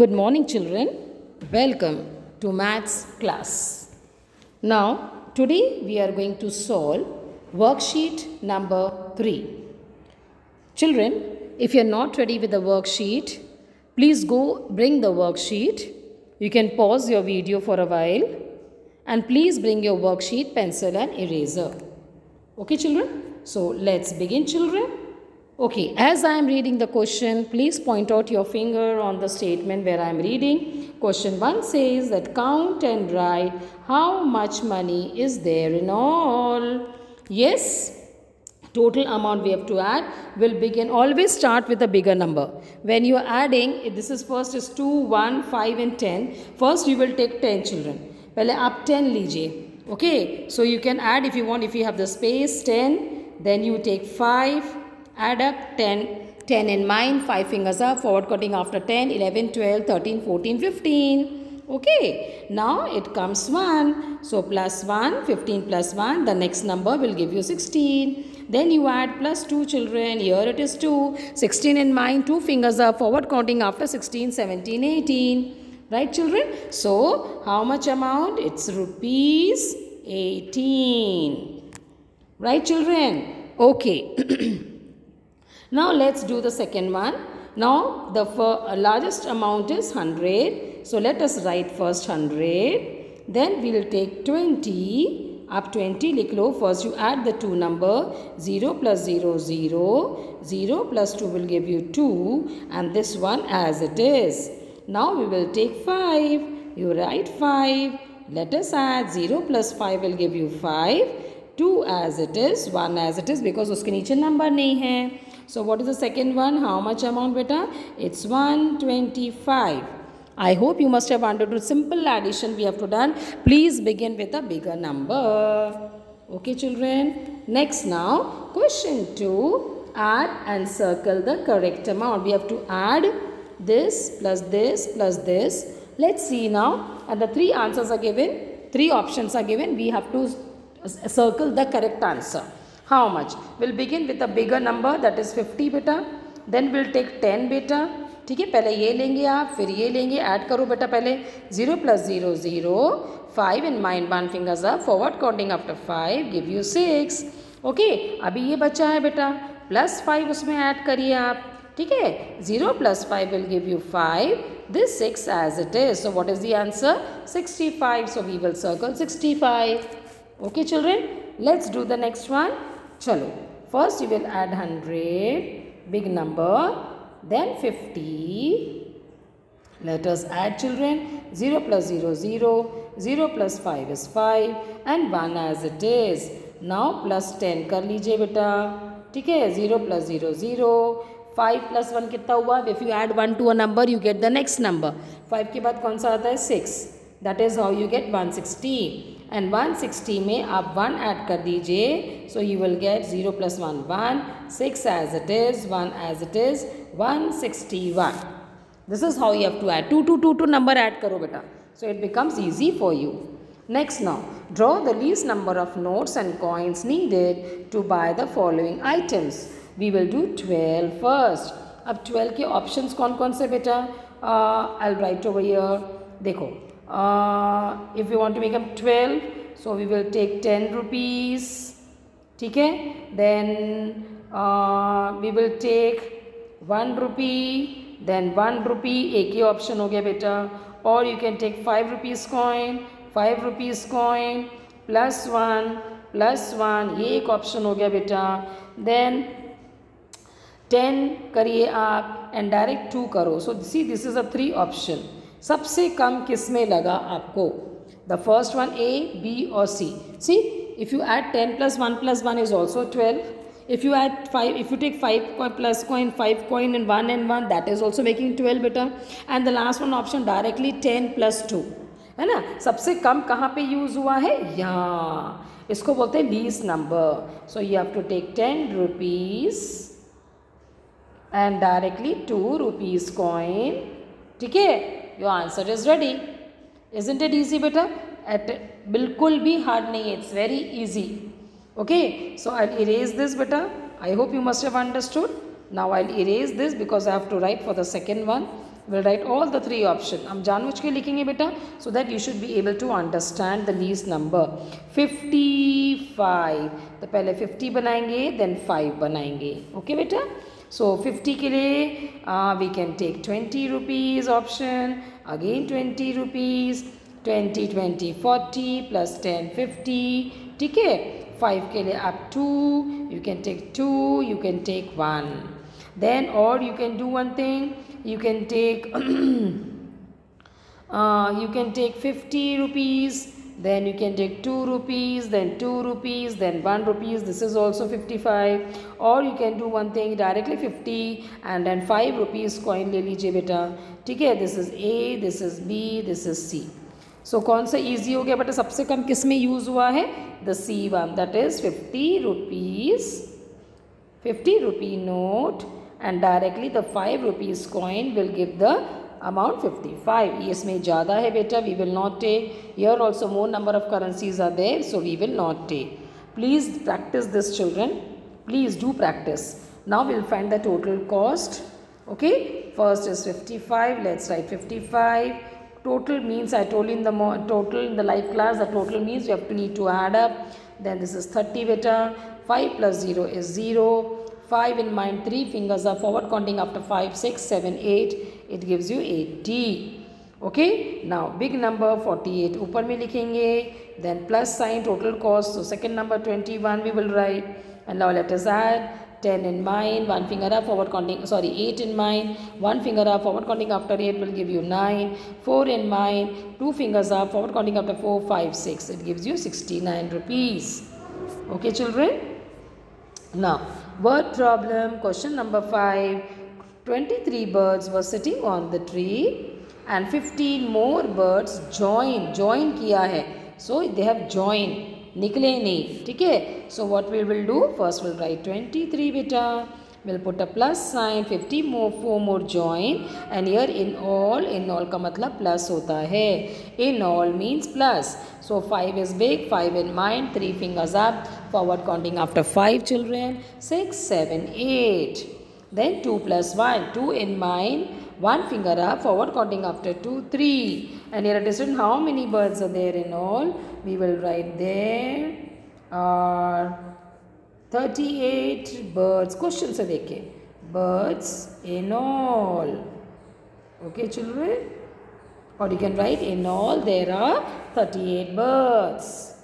Good morning, children. Welcome to maths class. Now, today we are going to solve worksheet number 3. Children, if you are not ready with the worksheet, please go bring the worksheet. You can pause your video for a while and please bring your worksheet, pencil and eraser. Okay, children? So, let's begin, children. Okay, as I am reading the question, please point out your finger on the statement where I am reading. Question 1 says that count and write how much money is there in all. Yes, total amount we have to add will begin. Always start with a bigger number. When you are adding, this is first is 2, 1, 5 and 10. First you will take 10 children. पहले आप 10 लीजिए. Okay, so you can add if you want, if you have the space 10, then you take 5. Add up 10 in mind, 5 fingers up, forward counting after 10, 11, 12, 13, 14, 15. Okay, now it comes 1. So plus 1, 15 plus 1, the next number will give you 16. Then you add plus 2 children, here it is 2. 16 in mind, 2 fingers up, forward counting after 16, 17, 18. Right children? So how much amount? It's rupees 18. Right children? Okay. Now let's do the second one. Now the largest amount is 100. So let us write first 100. Then we will take 20. Up 20 लिख लो. First you add the two number. 0 plus 0, 0. 0 plus 2 will give you 2. And this one as it is. Now we will take 5. You write 5. Let us add 0 plus 5 will give you 5. 2 as it is. 1 as it is because उसके नीचे number नहीं है. So what is the second one? How much amount beta? It's 125. I hope you must have understood simple addition we have to done. Please begin with a bigger number. Okay children. Next now question 2. Add and circle the correct amount. We have to add this plus this plus this. Let's see now. And the three answers are given. Three options are given. We have to circle the correct answer. How much? We'll begin with a bigger number that is 50 beta. Then we'll take 10 beta. ठीक है पहले ये लेंगे आप फिर ये लेंगे add करो बेटा पहले 0 plus 0 0 5 in mind 1 fingers up forward counting after 5 give you 6. Okay अभी ये बचा है बेटा plus 5 उसमें ऐड करिए आप ठीक है 0 plus 5 will give you 5 this 6 as it is. So what is the answer? 65. So we will circle 65. Okay children, let's do the next one. Chalo. First you will add 100, big number, then 50. Let us add children. 0 plus 0, 0. 0 plus 5 is 5 and 1 as it is. Now plus 10 कर लीजिए बेटा. ठीक है 0 plus 0, 0. 5 plus 1 कितना हुआ? If you add 1 to a number, you get the next number. 5 के बाद कौन सा आता है? 6. That is how you get 160. And 160 में आप 1 ऐड कर दीजिए. So you will get 0 plus 1, 1. 6 as it is, 1 as it is, 161. This is how you have to add. 2 number add करो बेटा. So it becomes easy for you. Next now, draw the least number of notes and coins needed to buy the following items. We will do 12 first. अब 12 के options कौन से बेटा? I'll write over here. देखो. If you want to make them 12, so we will take 10 rupees. ठीक है? Then we will take 1 rupee. Then 1 rupee. एक ही option हो गया बेटा. Or you can take 5 rupees coin. 5 rupees coin. Plus 1. Plus 1. ये एक option हो गया बेटा. Then 10 करिए आप and direct 2 करो. So see this is a 3 option. सबसे कम किस में लगा आपको? The first one A, B or C. See, if you add 10 plus 1 plus 1 is also 12. If you add 5, if you take 5 plus coin, 5 coin and 1, that is also making 12 बेटा. And the last one option directly 10 plus 2. है ना? सबसे कम कहाँ पे use हुआ है? यहाँ. इसको बोलते हैं least number. So you have to take 10 rupees and directly 2 rupees coin. ठीक है? Your answer is ready. Isn't it easy beta? बिल्कुल भी hard नहीं है. It's very easy. Okay. So I'll erase this beta. I hope you must have understood. Now I'll erase this because I have to write for the second one. We'll write all the three options. हम जानबूझ के लिखेंगे बेटा, so that you should be able to understand the least number. 55. तो पहले 50 बनाएंगे, then 5 बनाएंगे. Okay बेटा? So 50 के लिए we can take 20 rupees option. Again 20 rupees. 20, 20, 40 plus 10, 50. ठीक है? 5 के लिए up 2. You can take 2. You can take 1. Then or you can do one thing. You can take you can take 50 rupees, then you can take 2 rupees, then 2 rupees, then 1 rupees. This is also 55. Or you can do one thing, directly 50 and then 5 rupees coin ले लीजिए बेटा. ठीक है? This is A, this is B, this is C. So कौन सा easy हो गया बेटा? सबसे कम किस में यूज़ हुआ है? The C one, that is 50 rupees, 50 rupee note. And directly the 5 rupees coin will give the amount 55. ये इसमें ज़्यादा है बेटा, we will not take. Here also more number of currencies are there, so we will not take. Please practice this, children. Please do practice. Now we will find the total cost. Okay, first is 55. Let's write 55. Total means, I told you in the total in the live class, the total means we have to need to add up. Then this is 30 beta. 5 plus 0 is 0. 5 in mind, 3 fingers are forward counting after 5, 6, 7, 8. It gives you 80. Okay. Now big number 48 ऊपर में लिखेंगे. Then plus sign, total cost. So second number 21 we will write. And now let us add. 10 in mind, 1 finger up, forward counting, sorry, 8 in mind, 1 finger up, forward counting after 8 will give you 9, 4 in mind, 2 fingers up, forward counting after 4, 5, 6, it gives you 69 rupees. Okay children? Now, word problem, question number 5, 23 birds were sitting on the tree and 15 more birds join किया है, so they have joined. निकले नहीं. ठीक है? So what we will do? First we'll write 23 beta. We'll put a plus sign. 50 more, 4 more join. And here in all का मतलब plus होता है. In all means plus. So 5 is big. 5 in mind. 3 fingers up. Forward counting after 5 children. 6, 7, 8. Then 2 plus 1. 2 in mind. 1 finger up, forward counting after 2, 3. And here it is written how many birds are there in all. We will write there are 38 birds. Question se dekhe. Birds in all. Okay children? Or you can write in all there are 38 birds.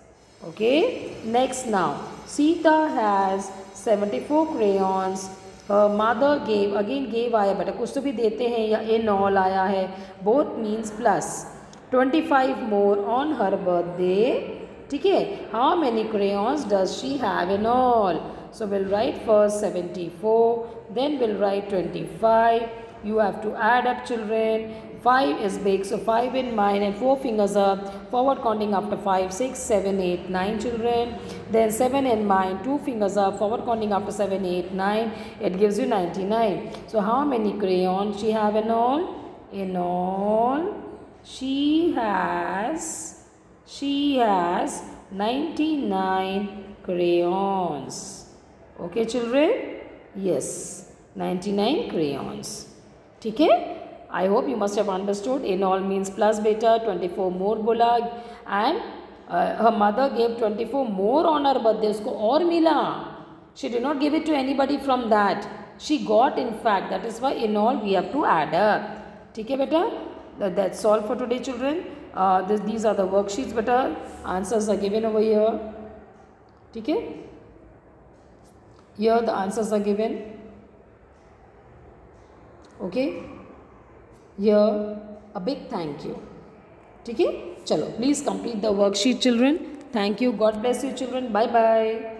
Okay. Next now. Sita has 74 crayons. Her mother gave, again gave आया बेटा, कुछ तो भी देते हैं या in all आया है. Both means plus. 25 more on her birthday. ठीक है? How many crayons does she have in all? So we'll write first 74, then we'll write 25. You have to add up children. 5 is big, so 5 in mind and 4 fingers up. Forward counting after 5, 6, 7, 8, 9 children. Then 7 in mind, 2 fingers up. Forward counting after 7, 8, 9. It gives you 99. So how many crayons she have in all? In all, she has 99 crayons. Okay children? Yes, 99 crayons. ठीक है? I hope you must have understood. In all means plus beta. 24 more बोला and her mother gave 24 more on her birthday. उसको और मिला. She did not give it to anybody from that. She got in fact. That is why in all we have to add up. ठीक है बेटा? That's all for today children. These are the worksheets बेटा. Answers are given over here. ठीक है? Here the answers are given. Okay? Here a big thank you. ठीक है? चलो, please complete the worksheet children. Thank you. God bless you children. Bye bye.